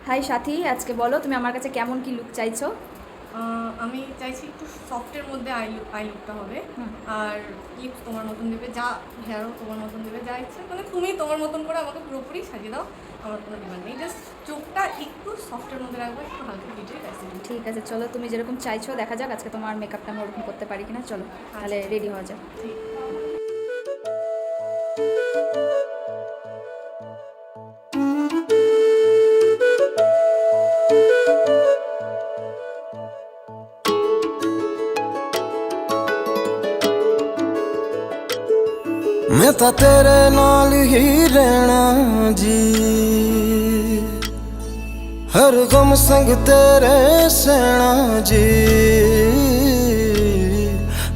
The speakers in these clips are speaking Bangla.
হাই সাথী, আজকে বলো তুমি আমার কাছে কেমন কি লুক চাইছো? আমি চাইছি একটু সফটের মধ্যে আই লুকটা হবে। হুম। আর লিপস তোমার মতন দেবে, যা হেয়ারও তোমার মতন দেবে, যা ইচ্ছে মানে তুমি তোমার মতন করে আমাকে পুরোপুরি সাজিয়ে দাও। আমার কোনো ডিমান্ড নেই, জাস্ট চোখটা একটু সফটের মধ্যে রাখবো, একটু হালকা হিটের কাছে। ঠিক আছে, চলো তুমি যেরকম চাইছো দেখা যাক আজকে তোমার মেকআপটা আমি ওরকম করতে পারি কিনা। চলো তাহলে রেডি হওয়া যাক। ঠিক। मैं ਤਾਂ ਤੇਰੇ ਨਾਲ ਹੀ ਰਹਿਣਾ ਜੀ, ਹਰ ਗਮ ਸੰਗ ਤੇਰੇ ਸਹਿਣਾ ਜੀ।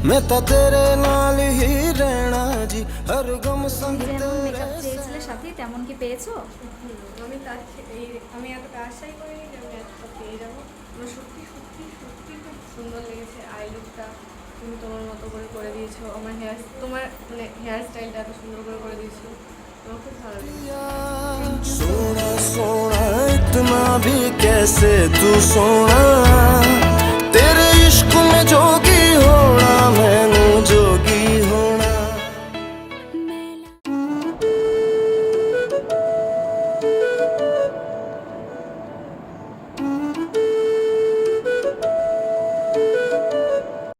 मैं ਤਾਂ ਤੇਰੇ ਨਾਲ ਹੀ ਰਹਿਣਾ ਜੀ, हर गम संग তুমি যেমন तेरे মেকআপ চেয়েছিলে সাথী তেমন কি পেয়েছো? আমি আমি এতটা আশাই করিনি যে আমি এতটা পেয়ে যাবো। আমার সত্যি সত্যি সত্যি খুব সুন্দর লেগেছে আই লুকটা। তুমি তোমার মতো করে করে দিয়েছো, আমার তোমার মানে হেয়ার স্টাইলটা এত সুন্দর করে করে দিয়েছো, আমার খুব ভালো লেগেছে। सोना सोना इतना भी कैसे तू सोना